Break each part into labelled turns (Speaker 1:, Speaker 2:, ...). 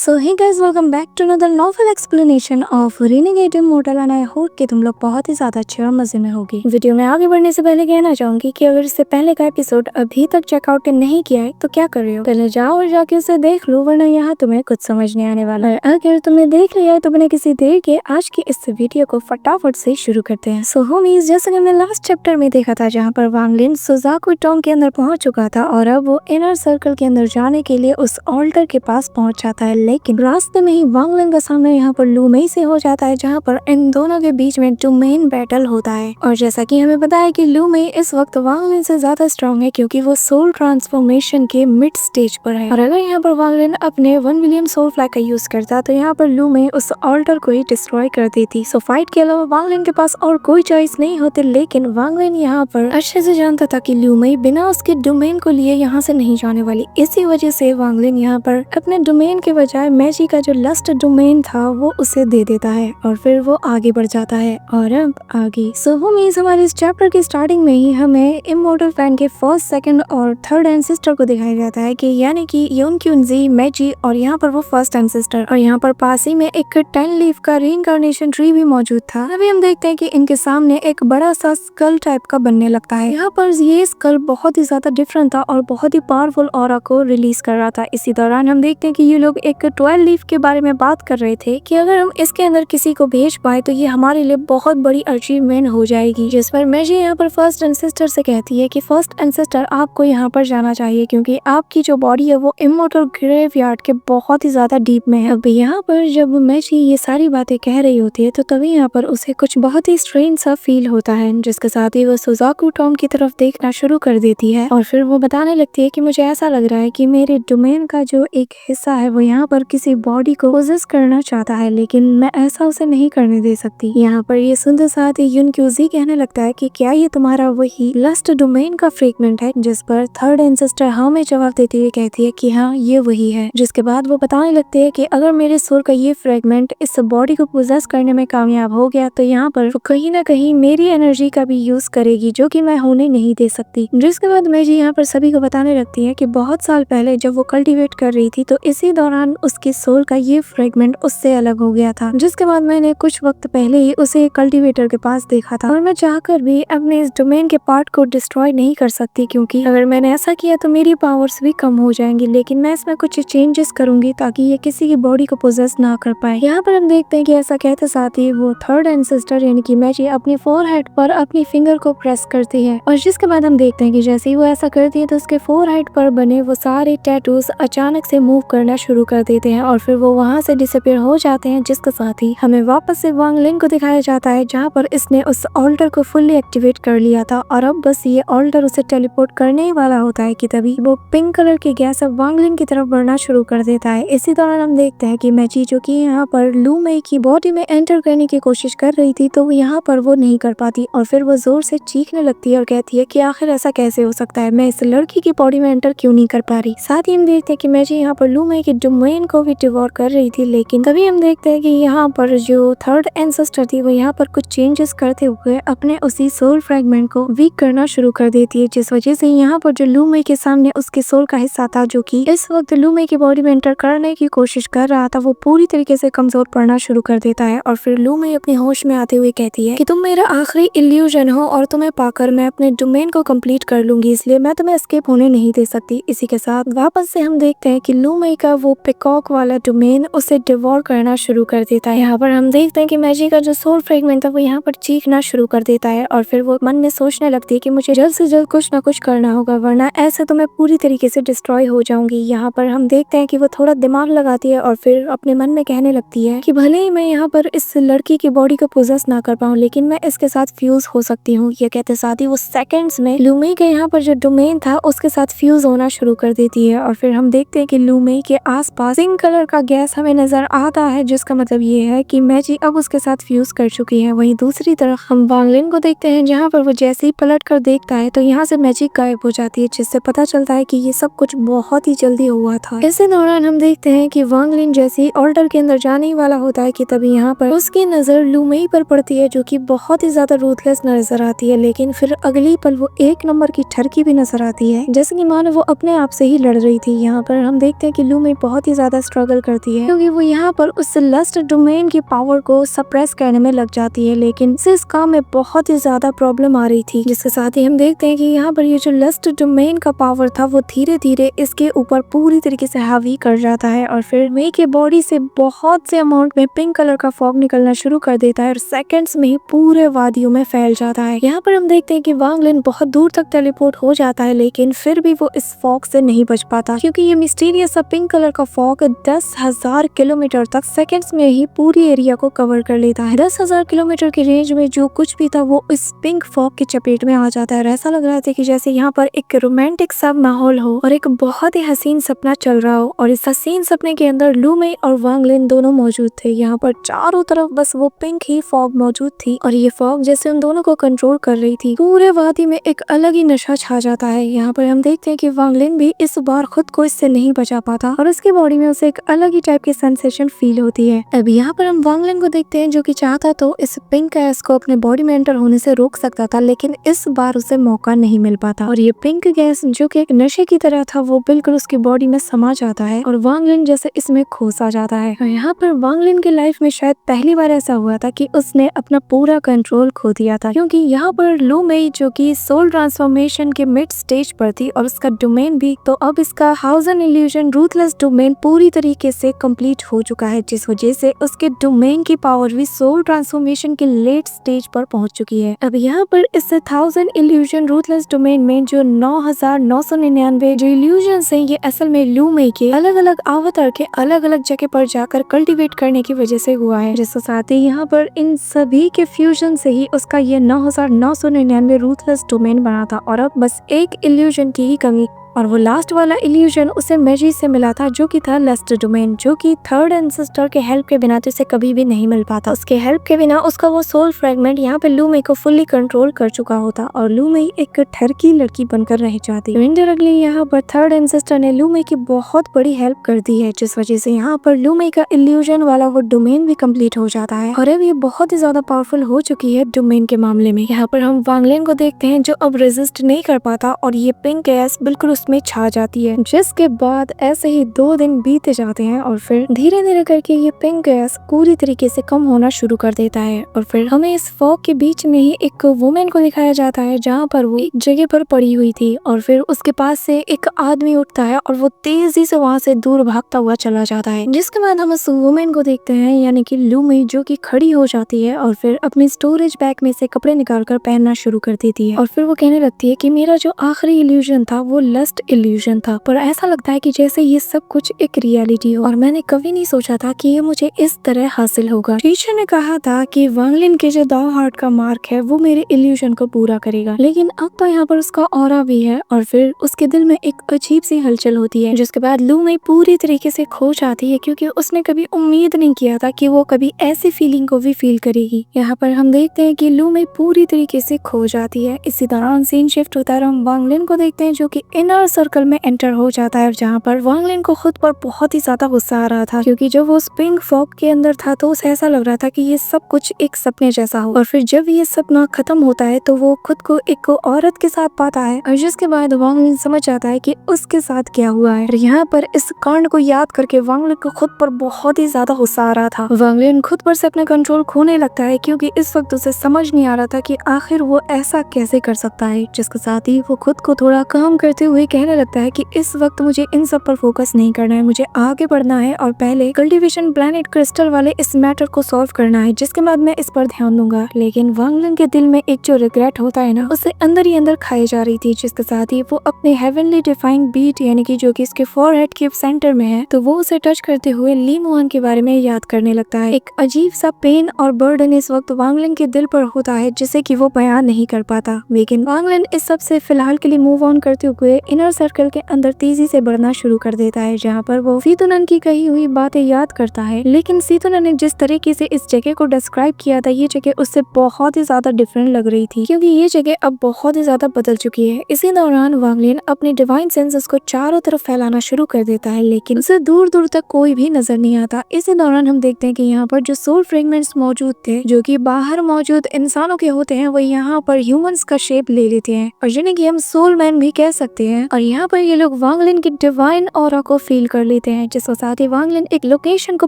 Speaker 1: So hey guys, welcome back to another novel explanation of renegade immortal and I hope कि तुम लोग बहुत ही ज्यादा अच्छे और मजे में होगी। वीडियो में आगे बढ़ने से पहले कहना चाहूंगी कि अगर इससे पहले का एपिसोड अभी तक चेकआउट नहीं किया है तो क्या कर रहे हो, पहले जाओ और जाके उसे देख लो, वरना यहाँ तुम्हें कुछ समझ नहीं आने वाला है। अगर तुमने देख लिया है तो बिना किसी देर के आज की इस वीडियो को फटाफट से शुरू करते हैं। सो होमीज, जैसे कि हमने लास्ट चैप्टर में देखा था जहाँ पर वांग लिन सुजाकू टॉम के अंदर पहुंच चुका था और अब वो इनर सर्कल के अंदर जाने के लिए उस ऑल्टर के पास पहुंच जाता है, लेकिन रास्ते में ही वांग लिन का सामना यहाँ पर लू मेई से हो जाता है जहाँ पर इन दोनों के बीच में डोमेन बैटल होता है। और जैसा कि हमें पता है कि लू मेई इस वक्त वांग लिन से ज्यादा स्ट्रॉन्ग है क्योंकि वो सोल ट्रांसफॉर्मेशन के मिड स्टेज पर है। और अगर यहाँ पर वांग लिन अपने 1 मिलियन सोल फ्लैग का यूज करता तो यहाँ पर लू मेई उस ऑल्टर को ही डिस्ट्रॉय कर देती। सो फाइट के अलावा वांग लिन के पास और कोई चॉइस नहीं होती, लेकिन वांग लिन यहाँ पर अच्छे से जानता था कि लू मेई बिना उसके डोमेन को लिए यहाँ से नहीं जाने वाली। इसी वजह से वांग लिन यहाँ पर अपने डोमेन के बजाय मैजी का जो लास्ट डोमेन था वो उसे दे देता है और फिर वो आगे बढ़ जाता है। और अब आगे वो मीन्स हमारे इस चैप्टर की स्टार्टिंग में ही हमें इमॉर्टल फैन के फर्स्ट, सेकंड और थर्ड एंसेस्टर को दिखाया जाता है कि यानी कि यून क्यूनजी, मैजी और यहाँ पर वो फर्स्ट एंसेस्टर। और यहाँ पर पास ही में एक 10 लीफ का रीइंकार्नेशन ट्री भी मौजूद था। अभी हम देखते हैं कि इनके सामने एक बड़ा सा स्कल टाइप का बनने लगता है। यहाँ पर ये स्कल बहुत ही ज्यादा डिफरेंट था और बहुत ही पावरफुल ऑरा को रिलीज कर रहा था। इसी दौरान हम देखते हैं कि ये लोग एक 12 लीफ के बारे में बात कर रहे थे कि अगर हम इसके अंदर किसी को भेज पाए तो ये हमारे लिए बहुत बड़ी अचीवमेंट हो जाएगी। जिस पर मैजी यहाँ पर फर्स्ट एंसेस्टर से कहती है कि फर्स्ट एंसेस्टर आपको यहाँ पर जाना चाहिए क्योंकि आपकी जो बॉडी है वो इमॉर्टल ग्रेवयार्ड के बहुत ही ज्यादा डीप में है। अब यहाँ पर जब मैजी ये सारी बातें कह रही होती है तो तभी यहाँ पर उसे कुछ बहुत ही स्ट्रेंज सा फील होता है, जिसके साथ ही वो सुजाकू टॉम की तरफ देखना शुरू कर देती है और फिर वो बताने लगती है कि मुझे ऐसा लग रहा है कि मेरे डोमेन का जो एक हिस्सा है वो यहाँ पर किसी बॉडी को पोजेस करना चाहता है, लेकिन मैं ऐसा उसे नहीं करने दे सकती। यहाँ पर ये सुनते साथ ही यून क्यूजी कहने लगता है कि क्या ये तुम्हारा वही लास्ट डोमेन का फ्रेगमेंट है, जिस पर थर्ड एंसेस्टर हाँ में जवाब देती हुई कहती है कि हाँ ये वही है। जिसके बाद वो बताने लगते हैं कि अगर मेरे सोल का ये फ्रेगमेंट इस बॉडी को पोजेस करने में कामयाब हो गया तो यहाँ पर वो कहीं ना कहीं मेरी एनर्जी का भी यूज करेगी जो कि मैं होने नहीं दे सकती। जिसके बाद मैजी यहाँ पर सभी को बताने लगती है कि बहुत साल पहले जब वो कल्टीवेट कर रही थी तो इसी दौरान उसके सोल का ये फ्रेगमेंट उससे अलग हो गया था। जिसके बाद मैंने कुछ वक्त पहले ही उसे कल्टीवेटर के पास देखा था और मैं चाहकर भी अपने इस डोमेन के पार्ट को डिस्ट्रॉय नहीं कर सकती क्योंकि अगर मैंने ऐसा किया तो मेरी पावर्स भी कम हो जाएंगी, लेकिन मैं इसमें कुछ चेंजेस करूंगी ताकि ये किसी की बॉडी को पोजेस ना कर पाए। यहाँ पर हम देखते हैं कि ऐसा कहते साथ ही वो थर्ड एंसेस्टर यानी कि मैजी अपनी फोरहेड पर अपनी फिंगर को प्रेस करती है और जिसके बाद हम देखते हैं कि जैसे ही वो ऐसा करती है तो उसके फोरहेड पर बने वो सारे टैटूज अचानक से मूव करना शुरू कर देते हैं और फिर वो वहाँ से डिसअपीयर हो जाते हैं। जिसके साथ ही हमें वापस से वांग लिन को दिखाया जाता है जहाँ पर इसने उस ऑल्टर को फुल्ली एक्टिवेट कर लिया था और अब बस ये ऑल्टर उसे टेलीपोर्ट करने ही वाला होता है कि तभी वो पिंक कलर की गैस अब वांग लिन की तरफ बढ़ना शुरू कर देता है। इसी दौरान हम देखते हैं कि मैजी जो कि यहाँ पर लू मेई की बॉडी में एंटर करने की कोशिश कर रही थी तो यहाँ पर वो नहीं कर पाती और फिर वो जोर से चीखने लगती है और कहती है कि आखिर ऐसा कैसे हो सकता है, मैं इस लड़की की बॉडी में एंटर क्यों नहीं कर पा रही। साथ ही हम देखते हैं कि मैजी यहाँ पर लू मेई के डोमेन को भी डिवोर कर रही थी, लेकिन तभी हम देखते हैं कि यहाँ पर जो थर्ड एंसेस्टर थी वो यहाँ पर कुछ चेंजेस करते हुए अपने उसी सोल फ्रेगमेंट को वीक करना शुरू कर देती है, जिस वजह से यहाँ पर जो लू मेई के सामने उसके सोल का हिस्सा था जो कि इस वक्त लू मेई की बॉडी में एंटर करने की कोशिश कर रहा था वो पूरी तरीके से कमजोर पड़ना शुरू कर देता है। और फिर लू मेई अपने होश में आते हुए कहती है कि तुम मेरा आखिरी इल्यूजन हो और तुम्हें पाकर मैं अपने डोमेन को कंप्लीट कर लूंगी, इसलिए मैं तुम्हें एस्केप होने नहीं दे सकती। इसी के साथ वापस से हम देखते हैं कि लू मेई का वो पिकॉक वाला डोमेन उसे डिवोर करना शुरू कर देता है। यहाँ पर हम देखते हैं कि मैजी का जो सोल फ्रेगमेंट था वो यहाँ पर चीखना शुरू कर देता है और फिर वो मन में सोचने लगती है कि मुझे जल्द से जल्द कुछ ना कुछ करना होगा वरना ऐसे तो मैं पूरी तरीके से डिस्ट्रॉय हो जाऊंगी। यहाँ पर हम देखते हैं कि वो थोड़ा दिमाग लगाती है और फिर अपने मन में कहने लगती है कि भले ही मैं यहाँ पर इस लड़की की बॉडी को पोजेस ना कर पाऊँ लेकिन मैं इसके साथ फ्यूज हो सकती हूँ। ये कहते साथ ही वो सेकंड्स में लू मेई के यहाँ पर जो डोमेन था उसके साथ फ्यूज होना शुरू कर देती है और फिर हम देखते हैं कि लू मेई के आसपास पिंक कलर का गैस हमें नजर आता है, जिसका मतलब ये है कि मैजी अब उसके साथ फ्यूज कर चुकी है। वहीं दूसरी तरफ हम वांग लिन को देखते हैं जहाँ पर वो जैसे ही पलट कर देखता है तो यहाँ से मैजिक गायब हो जाती है, जिससे पता चलता है कि ये सब कुछ बहुत ही जल्दी हुआ था। इसी दौरान हम देखते हैं कि वांग लिन जैसे ही ऑल्टर के अंदर जाने ही वाला होता है कि तभी यहाँ पर उसकी नजर लू मेई पर पड़ती है जो कि बहुत ही ज्यादा रूथलेस नजर आती है, लेकिन फिर अगली पल वो एक नंबर की ठरकी भी नजर आती है जैसे कि मानो वो अपने आप से ही लड़ रही थी। यहाँ पर हम देखते हैं कि लू मेई बहुत ही ज्यादा ज्यादा स्ट्रगल करती है क्योंकि वो यहाँ पर उस लस्ट डोमेन की पावर को सप्रेस करने में लग जाती है, लेकिन इस काम में बहुत ही ज्यादा प्रॉब्लम आ रही थी, जिसके साथ ही हम देखते हैं कि यहाँ पर ये जो लस्ट डोमेन का पावर था वो धीरे धीरे इसके ऊपर पूरी तरीके से हावी कर जाता है और फिर मे के बॉडी से बहुत से अमाउंट में पिंक कलर का फॉग निकलना शुरू कर देता है और सेकंड्स में ही पूरे वादियों में फैल जाता है। यहाँ पर हम देखते हैं कि वांग लिन बहुत दूर तक टेलीपोर्ट हो जाता है, लेकिन फिर भी वो इस फॉग से नहीं बच पाता क्योंकि ये मिस्टीरियस सा पिंक कलर का फॉग 10,000 किलोमीटर तक सेकंड्स में ही पूरी एरिया को कवर कर लेता है। 10,000 किलोमीटर की रेंज में जो कुछ भी था वो इस पिंक फॉग की चपेट में आ जाता है और ऐसा लग रहा था कि जैसे यहाँ पर एक रोमांटिक सा माहौल हो और एक बहुत ही हसीन सपना चल रहा हो और इस हसीन सपने के अंदर लू मेई और वांग लिन दोनों मौजूद थे। यहाँ पर चारों तरफ बस वो पिंक ही फॉग मौजूद थी और ये फॉग जैसे उन दोनों को कंट्रोल कर रही थी। पूरे वादी में एक अलग ही नशा छा जाता है। यहाँ पर हम देखते हैं कि वांग लिन भी इस बार खुद को इससे नहीं बचा पाता और उसके बॉडी में उसे एक अलग ही टाइप की सेंसेशन फील होती है। अब यहाँ पर हम वांग लिन को देखते हैं जो कि चाहता तो इस पिंक गैस को अपने बॉडी में एंटर होने से रोक सकता था, लेकिन इस बार उसे मौका नहीं मिल पाता और ये पिंक गैस जो कि एक नशे की तरह था वो बिल्कुल उसकी बॉडी में समा जाता है और वांग लिन जैसे इसमें खोसा जाता है। और यहाँ पर वांग लिन की लाइफ में शायद पहली बार ऐसा हुआ था कि उसने अपना पूरा कंट्रोल खो दिया था, क्योंकि यहाँ पर लू मेई जो कि सोल ट्रांसफॉर्मेशन के मिड स्टेज पर थी और उसका डोमेन भी, तो अब इसका हाउजन इल्यूजन रूथलेस डोमेन पूरी तरीके से कंप्लीट हो चुका है, जिस वजह से उसके डोमेन की पावर भी सोल ट्रांसफॉर्मेशन के लेट स्टेज पर पहुंच चुकी है। अब यहाँ पर इस 1000 इल्यूजन रूथलेस डोमेन में जो 9,999 जो इल्यूजन है ये असल में लू मेई के अलग अलग अवतार के अलग अलग जगह पर जाकर कल्टीवेट करने की वजह से हुआ है, जिसके साथ ही यहाँ पर इन सभी के फ्यूजन से ही उसका ये 9,999 रूथलेस डोमेन बना था और अब बस एक इल्यूजन की ही कमी और वो लास्ट वाला इल्यूजन उसे मैजी से मिला था जो कि था लस्ट डोमेन, जो कि थर्ड एंसेस्टर के हेल्प के बिना तो इसे कभी भी नहीं मिल पाता। उसके हेल्प के बिना उसका वो सोल फ्रेगमेंट यहाँ पे लू मेई को फुल्ली कंट्रोल कर चुका होता और लू मेई एक ठरकी लड़की बनकर रह जाती। इनडायरेक्टली यहाँ पर थर्ड एंसेस्टर ने लू मेई की बहुत बड़ी हेल्प कर दी है, जिस वजह से यहाँ पर लू मेई का इल्यूजन वाला वो डोमेन भी कम्प्लीट हो जाता है और अब ये बहुत ही ज्यादा पावरफुल हो चुकी है डोमेन के मामले में। यहाँ पर हम वांग लिन को देखते हैं जो अब रेजिस्ट नहीं कर पाता और ये पिंक गैस बिल्कुल में छा जाती है, जिसके बाद ऐसे ही 2 दिन बीते जाते हैं और फिर धीरे धीरे करके ये पिंक गैस पूरी तरीके से कम होना शुरू कर देता है और फिर हमें इस फॉग के बीच में ही एक वुमेन को दिखाया जाता है जहाँ पर वो एक जगह पर पड़ी हुई थी और फिर उसके पास से एक आदमी उठता है और वो तेजी से वहाँ से दूर भागता हुआ चला जाता है, जिसके बाद हम उस वुमेन को देखते हैं यानी कि लू मेई जो कि खड़ी हो जाती है और फिर अपनी स्टोरेज बैग में से कपड़े निकाल कर पहनना शुरू कर देती है और फिर वो कहने लगती है कि मेरा जो आखिरी इल्यूजन था वो लस्ट इल्यूजन था, पर ऐसा लगता है कि जैसे ये सब कुछ एक रियलिटी हो और मैंने कभी नहीं सोचा था कि ये मुझे इस तरह हासिल होगा। टीचर ने कहा था कि वांग लिन के जो दाव हार्ट का मार्क है वो मेरे इल्यूजन को पूरा करेगा, लेकिन अब तो यहाँ पर उसका ऑरा भी है और फिर उसके दिल में एक अजीब सी हलचल होती है, जिसके बाद लू मेई पूरी तरीके से खो जाती है क्योंकि उसने कभी उम्मीद नहीं किया था कि वो कभी ऐसी फीलिंग को भी फील करेगी। यहाँ पर हम देखते हैं कि लू मेई पूरी तरीके से खो जाती है। इसी दौरान सीन शिफ्ट होता है, हम वांग लिन को देखते हैं जो कि इनर सर्कल में एंटर हो जाता है, जहाँ पर वांग लिन को खुद पर बहुत ही ज्यादा गुस्सा आ रहा था क्योंकि जब वो पिंक फॉग के अंदर था तो उसे ऐसा लग रहा था कि ये सब कुछ एक सपने जैसा हो और फिर जब ये सपना खत्म होता है तो वो खुद को एक औरत के साथ पाता है और जिसके बाद वांग लिन समझ जाता है कि उसके साथ क्या हुआ है। यहाँ पर इस कांड को याद करके वांग लिन को खुद पर बहुत ही ज्यादा गुस्सा आ रहा था। वांग लिन खुद पर से अपना कंट्रोल खोने लगता है क्योंकि इस वक्त उसे समझ नहीं आ रहा था कि आखिर वो ऐसा कैसे कर सकता है, जिसके साथ ही वो खुद को थोड़ा काम करते हुए कहने लगता है कि इस वक्त मुझे इन सब पर फोकस नहीं करना है, मुझे आगे बढ़ना है और पहले कल्टीवेशन प्लैनेट क्रिस्टल वाले इस मैटर को सॉल्व करना है, जिसके बाद मैं इस पर ध्यान दूंगा। लेकिन वांग लिन के दिल में एक जो रिग्रेट होता है ना, उसे अंदर ही अंदर खाई जा रही थी, जिसके साथ ही वो अपने हेवनली डिफाइंग बीट यानी कि जो कि इसके फॉरहेड के सेंटर में है, तो वो उसे टच करते हुए ली मुआन के बारे में याद करने लगता है। एक अजीब सा पेन और बर्डन इस वक्त वांग लिन के दिल पर होता है जिसे कि वो बयान नहीं कर पाता, लेकिन वांग लिन इस सब से फिलहाल के लिए मूव ऑन करते हुए इनर सर्कल के अंदर तेजी से बढ़ना शुरू कर देता है, जहाँ पर वो सीतुनन की कही हुई बातें याद करता है। लेकिन सीतुनन ने जिस तरीके से इस जगह को डिस्क्राइब किया था, ये जगह उससे बहुत ही ज्यादा डिफरेंट लग रही थी क्योंकि ये जगह अब बहुत ही ज्यादा बदल चुकी है। इसी दौरान वांग लिन अपने डिवाइन सेंसेस को चारों तरफ फैलाना शुरू कर देता है, लेकिन उसे दूर दूर तक कोई भी नजर नहीं आता। इसी दौरान हम देखते हैं कि यहाँ पर जो सोल फ्रेगमेंट्स मौजूद थे जो कि बाहर मौजूद इंसानों के होते हैं, वो यहाँ पर ह्यूमंस का शेप ले लेते हैं और जिन्हें कि हम सोल मैन भी कह सकते हैं। हैं और यहाँ पर ये लोग वांगलिन की डिवाइन ऑरा को फील कर लेते हैं, जिसके साथ ही वांगलिन एक लोकेशन को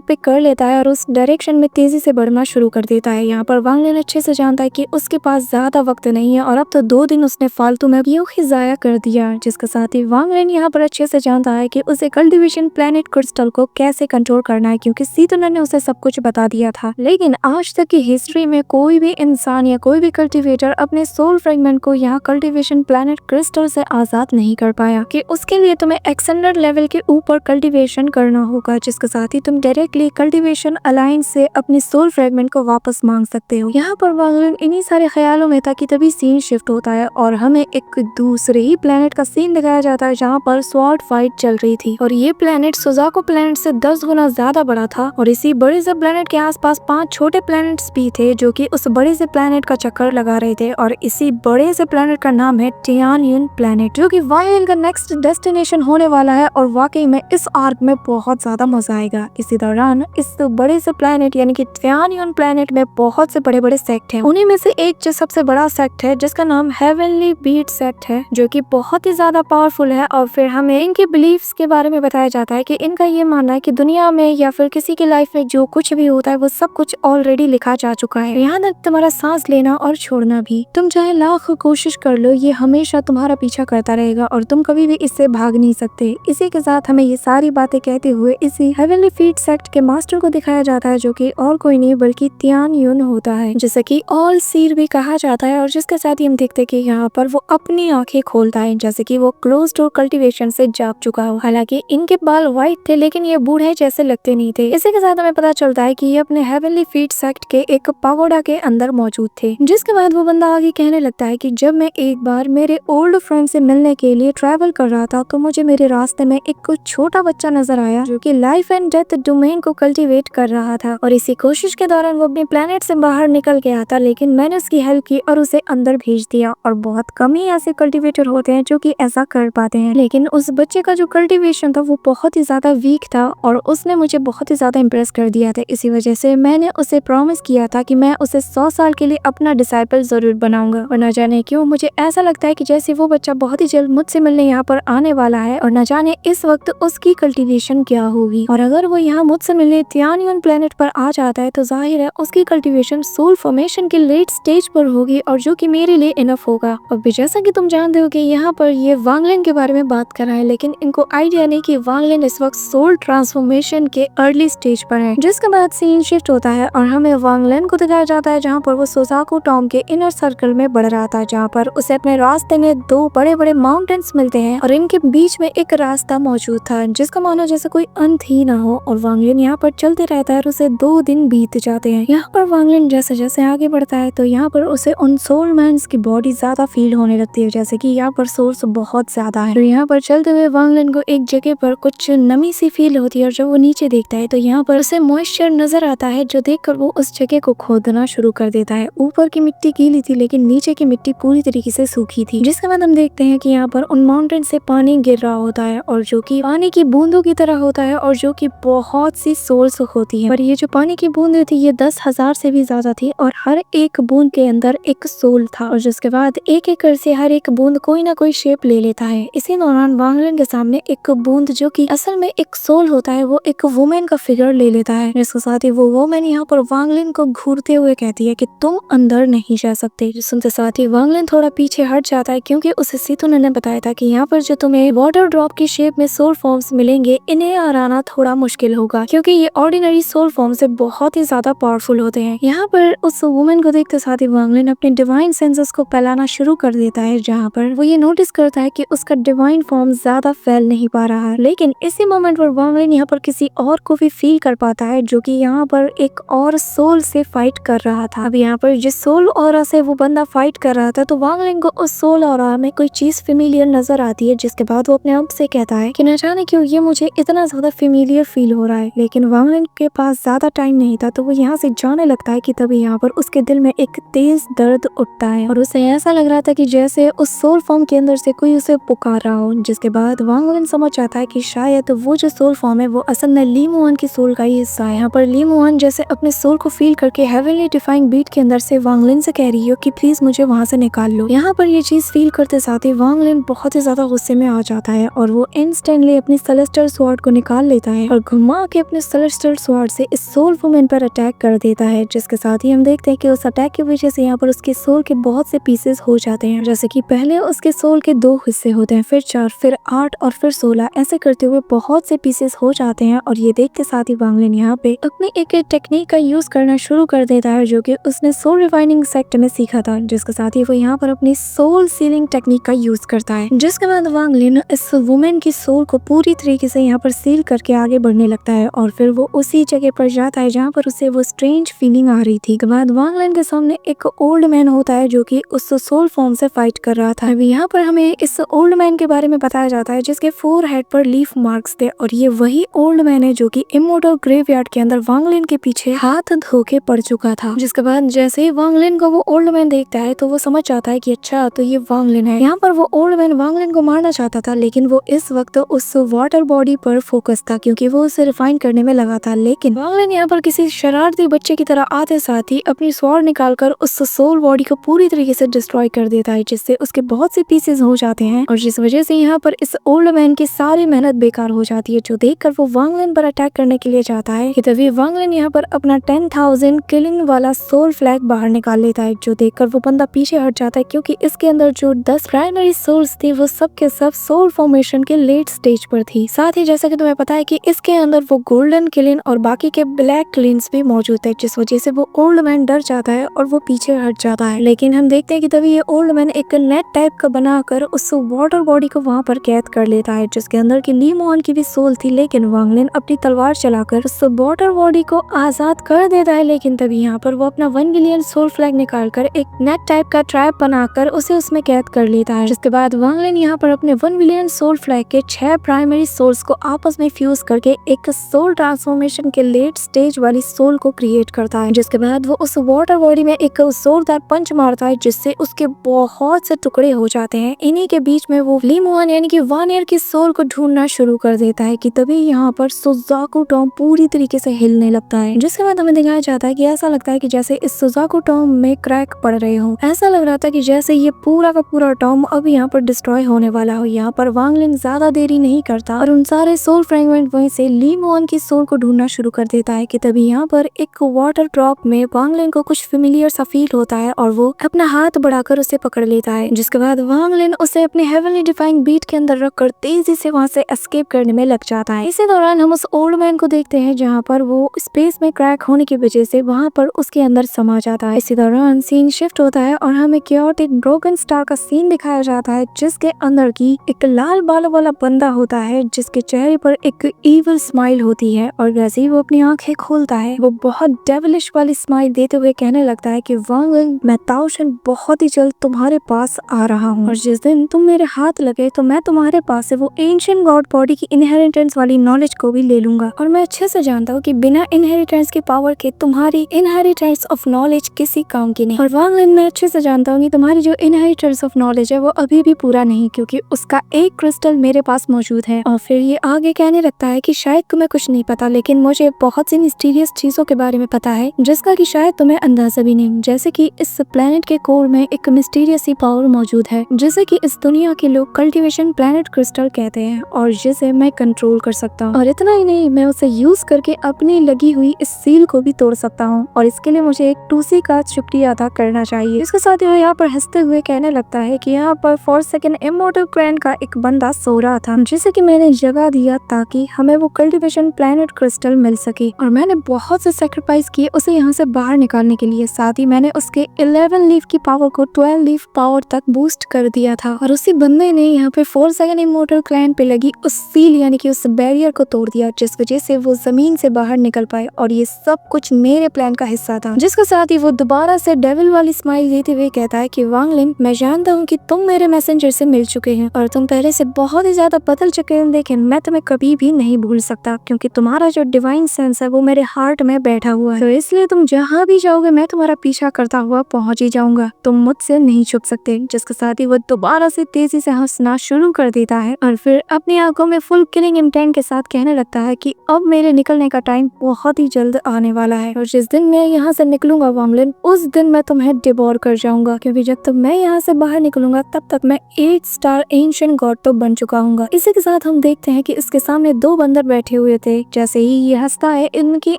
Speaker 1: पिक कर लेता है और उस डायरेक्शन में तेजी से बढ़ना शुरू कर देता है। यहाँ पर वांगलिन अच्छे से जानता है कि उसके पास ज्यादा वक्त नहीं है और अब तो 2 दिन उसने फालतू में यूं ही जाया कर दिया, जिसके साथ ही वांगलिन यहाँ पर अच्छे से जानता है कि उसे कल्टीवेशन प्लेनेट क्रिस्टल को कैसे कंट्रोल करना है, क्योंकि सीतोनर ने उसे सब कुछ बता दिया था। लेकिन आज तक की हिस्ट्री में कोई भी इंसान या कोई भी कल्टीवेटर अपने सोल फ्रेगमेंट को यहाँ कल्टीवेशन प्लेनेट क्रिस्टल से आजाद नहीं कर पाया, कि उसके लिए तुम्हें एक्सेंडर लेवल के ऊपर कल्टीवेशन करना होगा, जिसके साथ ही तुम डायरेक्टली कल्टीवेशन अलायंस से अपनी सोल फ्रेगमेंट को वापस मांग सकते हो। यहाँ पर वांगलिन इन्हीं सारे ख्यालों में था कि तभी सीन शिफ्ट होता है और हमें एक दूसरे ही प्लेनेट का सीन दिखाया जाता है जहाँ पर स्वॉर्ड फाइट चल रही थी और ये प्लेनेट सुजाको प्लेनेट से 10 गुना ज्यादा बड़ा था और इसी बड़े से प्लेनेट के आसपास 5 छोटे प्लेनेट्स भी थे जो कि उस बड़े से प्लेनेट का चक्कर लगा रहे थे और इसी बड़े से प्लेनेट का नाम है टियानियन प्लेनेट, जो कि वांगलिन का नेक्स्ट डेस्टिनेशन होने वाला है और वाकई में इस आर्क में बहुत ज्यादा मजा आएगा। इसी दौरान इस बड़े से प्लेनेट यानी कि टियानियन प्लेनेट में बहुत से बड़े बड़े सेक्ट हैं। उन्हीं में से एक जो सबसे बड़ा सेक्ट है जिसका नाम हेवनली बीट सेक्ट है, जो कि बहुत ही ज्यादा पावरफुल है और फिर हमें इनके बिलीफ्स के बारे में बताया जाता है कि इनका ये मानना है कि दुनिया में या फिर किसी की लाइफ में जो कुछ भी होता है वो सब कुछ ऑलरेडी लिखा जा चुका है, यहाँ तक तुम्हारा सांस लेना और छोड़ना भी। तुम चाहे लाख कोशिश कर लो, ये हमेशा तुम्हारा पीछा करता रहेगा और तुम कभी भी इससे भाग नहीं सकते। इसी के साथ हमें ये सारी बातें कहते हुए इसी हेवनली फीट सेक्ट के मास्टर को दिखाया जाता है, जो कि और कोई नहीं बल्कि तियानयुन होता है, जैसे कि ऑल सीर भी कहा जाता है। और जिसके साथ ही हम देखते हैं कि यहाँ पर वो अपनी आंखें खोलता है जैसे कि वो क्लोज डोर कल्टीवेशन से जाग चुका हो। हालांकि इनके बाल व्हाइट थे लेकिन ये बूढ़े जैसे लगते नहीं थे। इसी के साथ हमें पता चलता है कि ये अपने हेवनली फीट सेक्ट के एक पागोडा के अंदर मौजूद थे। जिसके बाद वो बंदा आगे कहने लगता है कि जब मैं एक बार मेरे ओल्ड फ्रेंड से मिलने के लिए ट्रैवल कर रहा था तो मुझे मेरे रास्ते में एक छोटा बच्चा नजर आया जो कि लाइफ एंड डेथ डोमेन को कल्टीवेट कर रहा था और इसी कोशिश के दौरान वो अपने प्लेनेट से बाहर निकल गया था, लेकिन मैंने उसकी हेल्प की और उसे अंदर भेज दिया। और बहुत कम ही ऐसे कल्टीवेटर होते हैं जो कि ऐसा कर पाते हैं, लेकिन उस बच्चे का जो कल्टीवेशन था वो बहुत ही ज्यादा वीक था और उसने मुझे बहुत ही ज्यादा इम्प्रेस कर दिया था। इसी वजह से मैंने उसे प्रॉमिस किया था कि मैं उसे 100 साल के लिए अपना डिसाइपल जरूर बनाऊंगा। और न जाने क्यों मुझे ऐसा लगता है कि जैसे वो बच्चा बहुत ही जल्द मुझसे मिलने यहाँ पर आने वाला है और न जाने इस वक्त उसकी कल्टीवेशन क्या होगी। और अगर वो यहाँ मुझसे मिलने तियानयुन प्लेनेट पर आ जाता है तो जाहिर है उसकी कल्टीवेशन सोल फॉर्मेशन के लेट स्टेज पर होगी और जो कि मेरे लिए इनफ होगा। और भी जैसा कि तुम जानते हो कि यहाँ पर ये वांगलिन के बारे में बात कर रहा है, लेकिन इनको आइडिया नहीं कि वांगलिन इस वक्त सोल ट्रांसफॉर्मेशन के अर्ली स्टेज पर है। जिसके बाद सीन शिफ्ट होता है और हमें वांगलिन को दिखाया जाता है जहाँ पर वो सुजाको टॉम के इनर सर्कल में बढ़ रहा था, जहाँ पर उसे अपने रास्ते में 2 बड़े बड़े माउंटेन्स मिलते हैं और इनके बीच में एक रास्ता मौजूद था जिसका मानो जैसे कोई अंत ही ना हो। और वांगलिन यहाँ पर चलते रहता है और उसे 2 दिन बीत जाते हैं। यहाँ पर वांगलिन जैसे जैसे आगे बढ़ता है तो यहाँ पर उसे उन सोल मैन्स की बॉडी ज्यादा फील होने लगती है, जैसे कि यहाँ पर सोल्स बहुत ज्यादा है। तो यहाँ पर चलते हुए वांगलिन को एक जगह पर कुछ नमी सी फील होती है और जब वो नीचे देखता है तो यहाँ पर उसे मॉइस्चर नजर आता है, जो देखकर वो उस जगह को खोदना शुरू कर देता है। ऊपर की मिट्टी गीली थी लेकिन नीचे की मिट्टी पूरी तरीके से सूखी थी। जिसके बाद हम देखते हैं कि यहाँ पर उन माउंटेन से पानी गिर रहा होता है और जो कि पानी की बूंदों की तरह होता है और जो कि बहुत सी सोल्स होती है। पर ये जो पानी की बूंदें थी ये 10,000 से भी ज्यादा थी और हर एक बूंद के अंदर एक सोल था और जिसके बाद एक एक करके हर एक बूंद कोई ना कोई शेप ले लेता है। इसी दौरान वांगलिन के सामने एक बूंद जो कि असल में एक सोल होता है वो एक वुमेन का फिगर ले लेता है, जिसके साथ ही वो वुमेन यहाँ पर वांगलिन को घूरते हुए कहती है कि तुम अंदर नहीं जा सकते। सुनते साथ ही वांगलिन थोड़ा पीछे हट जाता है क्योंकि उसे सीतोनर ने बताया था कि यहाँ पर जो तुम्हें वाटर ड्रॉप की शेप में सोल फॉर्म्स मिलेंगे इन्हें हराना थोड़ा मुश्किल होगा क्योंकि ये ऑर्डिनरी सोल फॉर्म से बहुत ही ज्यादा पावरफुल होते हैं। यहाँ पर उस वुमेन को देखते साथ ही वांगलिन अपने डिवाइन सेंसेस को फैलाना शुरू कर देता है, जहाँ पर वो ये नोटिस करता है कि उसका डिवाइन फॉर्म ज्यादा फैल नहीं पा रहा है। लेकिन इसी मोमेंट पर वांगलिन यहाँ पर किसी और को भी फील कर पाता है जो कि यहाँ पर एक और सोल से फाइट कर रहा था। अब यहाँ पर जिस सोल ऑरा से वो बंदा फाइट कर रहा था तो वांगलिन को उस सोल ऑरा में कोई चीज फेमिलियर नजर आती है, जिसके बाद वो अपने आप से कहता है कि न जाने क्यों ये मुझे इतना ज्यादा फेमिलियर फील हो रहा है। लेकिन वांगलिन के पास ज्यादा टाइम नहीं था तो वो यहाँ से जाने लगता है कि तभी यहाँ पर उसके दिल में एक तेज दर्द उठता है और उसे ऐसा लग रहा था कि जैसे उस सोल फॉर्म के अंदर से कोई उसे पुकार रहा हो। जिसके बाद वांगलिन समझ आता है कि शायद वो जो सोल फॉर्म है वो असल में ली मुआन की सोल का ही हिस्सा है। यहाँ पर ली मुआन जैसे अपने सोल को फील करके हेवनली डिफाइंग बीट के अंदर से वांगलिन से कह रही हो कि प्लीज मुझे वहाँ से निकाल लो। यहाँ पर ये चीज फील करते साथ ही वांगलिन बहुत बहुत ही ज्यादा गुस्से में आ जाता है और वो इंस्टेंटली अपनी सेलेस्टियल स्वॉर्ड को निकाल लेता है और घुमा के अपने सेलेस्टियल स्वॉर्ड से इस सोल वुमेन पर अटैक कर देता है, जिसके साथ ही हम देखते हैं कि उस अटैक की वजह से यहाँ पर उसके सोल के बहुत से पीसेस हो जाते हैं। जैसे कि पहले उसके सोल के 2 हिस्से होते हैं, फिर 4, फिर 8 और फिर 16, ऐसे करते हुए बहुत से पीसेस हो जाते हैं। और ये देखते साथ ही वांग लिन यहाँ पे अपनी एक टेक्निक का यूज करना शुरू कर देता है जो कि उसने सोल रिफाइनिंग सेक्ट में सीखा था, जिसके साथ ही वो यहाँ पर अपनी सोल सीलिंग टेक्निक का यूज करता है। जिसके बाद वांग लिन इस वुमेन की सोल को पूरी तरीके से यहाँ पर सील करके आगे बढ़ने लगता है और फिर वो उसी जगह पर जाता है जहाँ पर उसे वो स्ट्रेंज फीलिंग आ रही थी। के बाद वांग लिन के सामने एक ओल्ड मैन होता है जो कि उस सोल फॉर्म से फाइट कर रहा था। अभी यहाँ पर हमें इस ओल्ड मैन के बारे में बताया जाता है जिसके फोरहेड पर लीफ मार्क्स थे और ये वही ओल्ड मैन है जो कि इमोर्टल ग्रेवयार्ड के अंदर वांग लिन के पीछे हाथ धो के पड़ चुका था। जिसके बाद जैसे ही वांग लिन को वो ओल्ड मैन देखता है तो वो समझ जाता है कि अच्छा तो ये वांग लिन है। यहाँ पर वो ओल्ड मैन वांग लिन को मारना चाहता था, लेकिन वो इस वक्त उस वाटर बॉडी पर फोकस था क्योंकि वो उसे रिफाइन करने में लगा था। लेकिन वांग लिन यहाँ पर किसी शरारती बच्चे की तरह आते साथ ही अपनी स्वॉर्ड निकालकर उस सोल बॉडी को पूरी तरीके से डिस्ट्रॉय कर देता है, जिससे उसके बहुत से पीसेस हो जाते हैं और जिस वजह से यहाँ पर इस ओल्ड मैन की सारी मेहनत बेकार हो जाती है, जो देखकर वो वांग लिन पर अटैक करने के लिए जाता है कि तभी वांग लिन यहाँ पर अपना 10,000 किलिंग वाला सोल फ्लैग बाहर निकाल लेता है, जो देखकर वो बंदा पीछे हट जाता है क्योंकि इसके अंदर जो 10 प्राइमरी सोल्स थी वो सब के सब सोल फॉर्मेशन के लेट स्टेज पर थी। साथ ही जैसा कि तुम्हें पता है कि इसके अंदर वो गोल्डन किलिन और बाकी के ब्लैक किलिन्स भी मौजूद है, जिस वजह से वो ओल्ड मैन डर जाता है और वो पीछे हट जाता है। लेकिन हम देखते हैं कि तभी ये ओल्ड मैन एक नेट टाइप का बनाकर उस वाटर बॉडी को वहां पर कैद कर लेता है, जिसके अंदर की ली मोहन की भी सोल थी। लेकिन वांग लिन अपनी तलवार चलाकर उस वाटर बॉडी को आजाद कर देता है। लेकिन तभी यहाँ पर वो अपना 1 मिलियन सोल फ्लैग निकालकर एक नेट टाइप का ट्रैप बनाकर उसे उसमें कैद कर लेता है। जिसके बाद वांग लिन यहाँ पर अपने 1 मिलियन सोल फ्लैग के 6 प्राइमरी सोल्स को आपस में फ्यूज करके एक सोल ट्रांसफॉर्मेशन के लेट स्टेज वाली सोल को क्रिएट करता है। जिसके बाद वो उस वाटर बॉडी में एक जोरदार पंच मारता है, जिससे उसके बहुत से टुकड़े हो जाते हैं। इन्हीं के बीच में वो ली मोहन यानी कि वानियर की सोल को ढूंढना शुरू कर देता है कि तभी यहाँ पर सुजाकू टॉम पूरी तरीके से हिलने लगता है। जिसके बाद हमें दिखाया जाता है कि ऐसा लगता है कि जैसे इस सुजाकू टॉम में क्रैक पड़ रहे हो। ऐसा लग रहा था कि जैसे ये पूरा का पूरा टॉम अब यहाँ पर डिस्ट्रॉय होने वाला हो। यहाँ पर वांग लिन ज्यादा देरी नहीं करता और उन सारे सोल फ्रेगमेंट वहीं से ली मोहन की सोल को ढूंढना शुरू कर देता है कि तभी यहाँ पर एक वाटर ड्रॉप में वांग लिन को कुछ फेमिलियर सा फील होता है और वो अपना हाथ बढ़ाकर उसे पकड़ लेता है। जिसके बाद वांग लिन उसे अपने हेवनली डिफाइंग बीट के अंदर रखकर तेजी से वहां से एस्केप करने में लग जाता है। इसी दौरान हम उस ओल्ड मैन को देखते हैं जहाँ पर वो स्पेस में क्रैक होने की वजह से वहां पर उसके अंदर समा जाता है। इसी दौरान सीन शिफ्ट होता है और हमें क्योटिक ड्रैगन स्टार का सीन दिखाया जाता है, जिसके अंदर की एक लाल बालों वाला बंदा होता है जिसके चेहरे पर एक इविल स्माइल होती है और जैसे ही वो अपनी आंखें खोलता है वो बहुत डेविलिश वाली स्माइल देते हुए कहने लगता है कि वांग लिन, मैं ताओशन बहुत ही जल्द तुम्हारे पास आ रहा हूँ और जिस दिन तुम मेरे हाथ लगे तो मैं तुम्हारे पास से वो एंशिएंट गॉड बॉडी की इनहेरिटेंस वाली नॉलेज को भी ले लूंगा। और मैं अच्छे से जानता हूँ कि बिना इनहेरिटेंस की पावर के तुम्हारी इनहेरिटेंस ऑफ नॉलेज किसी काम की नहीं। और वांग लिन, मैं अच्छे से जानता हूँ कि तुम्हारी जो इनहेरिटेंस ऑफ नॉलेज है वो अभी भी पूरा नहीं, क्योंकि उसका एक क्रिस्टल मेरे पास मौजूद है। और फिर ये आगे कहने लगता है कि शायद तुम्हें कुछ नहीं पता, लेकिन मुझे बहुत सी मिस्टीरियस चीजों के बारे में पता है जिसका कि शायद तुम्हें अंदाजा भी नहीं। जैसे कि इस प्लेनेट के कोर में एक मिस्टीरियस सी पावर मौजूद है जिसे कि इस दुनिया के लोग कल्टीवेशन प्लेनेट क्रिस्टल कहते हैं और जिसे मैं कंट्रोल कर सकता हूँ। और इतना ही नहीं, मैं उसे यूज करके अपनी लगी हुई इस सील को भी तोड़ सकता हूँ और इसके लिए मुझे एक 2C का शुक्रिया अदा करना चाहिए। इसके साथ ही वो यहाँ पर हंसते हुए कहने लगता है कि यहाँ पर फॉर सेकंड इमॉर्टल क्रैन का एक बंदा सो रहा था जिसे कि मैंने जगह दिया ताकि हमें वो कल्टीवेशन प्लेनेट क्रिस्टल मिल सके और मैंने बहुत से सैक्रिफाइस किए उसे यहाँ से बाहर निकालने के लिए। साथ ही मैंने उसके 11 लीफ की पावर को 12 लीफ पावर तक बूस्ट कर दिया था और उसी बंदे ने यहाँ पे 4 सेकंड इमॉर्टल क्रैन पे लगी उस सील यानी कि उस बैरियर को तोड़ दिया, जिस वजह से वो जमीन से बाहर निकल पाए और ये सब कुछ मेरे प्लान का हिस्सा था। जिसके साथ ही वो दोबारा से डेविल वाली स्माइल देते हुए कहता है कि वांग लिन, मैं जानता हूँ कि तुम मेरे मैसेंजर से मिल चुके हैं और तुम पहले से बहुत ही ज्यादा बदल चुके हैं, लेकिन मैं तुम्हें कभी भी नहीं भूल सकता क्योंकि तुम्हारा जो डिवाइन सेंस है वो मेरे हार्ट में बैठा हुआ है। तो इसलिए तुम जहाँ भी जाओगे मैं तुम्हारा पीछा करता हुआ पहुंच ही जाऊंगा, तुम मुझसे नहीं छुप सकते। जिसके साथ ही वो दोबारा से तेजी से हंसना शुरू कर देता है और फिर अपनी आंखों में फुल किलिंग इंटेंट के साथ कहने लगता है कि अब मेरे निकलने का टाइम बहुत ही जल्द आने वाला है और जिस दिन मैं यहाँ से निकलूंगा वांग लिन, उस दिन मैं तुम्हें डिवोर कर जाऊंगा, क्योंकि जब तक मैं यहाँ से बाहर निकलूंगा तब तक मैं ग्रेट स्टार एंशिएंट गॉड तो बन चुका हूँ। इसी के साथ हम देखते हैं कि इसके सामने दो बंदर बैठे हुए थे। जैसे ही ये हंसता है इनकी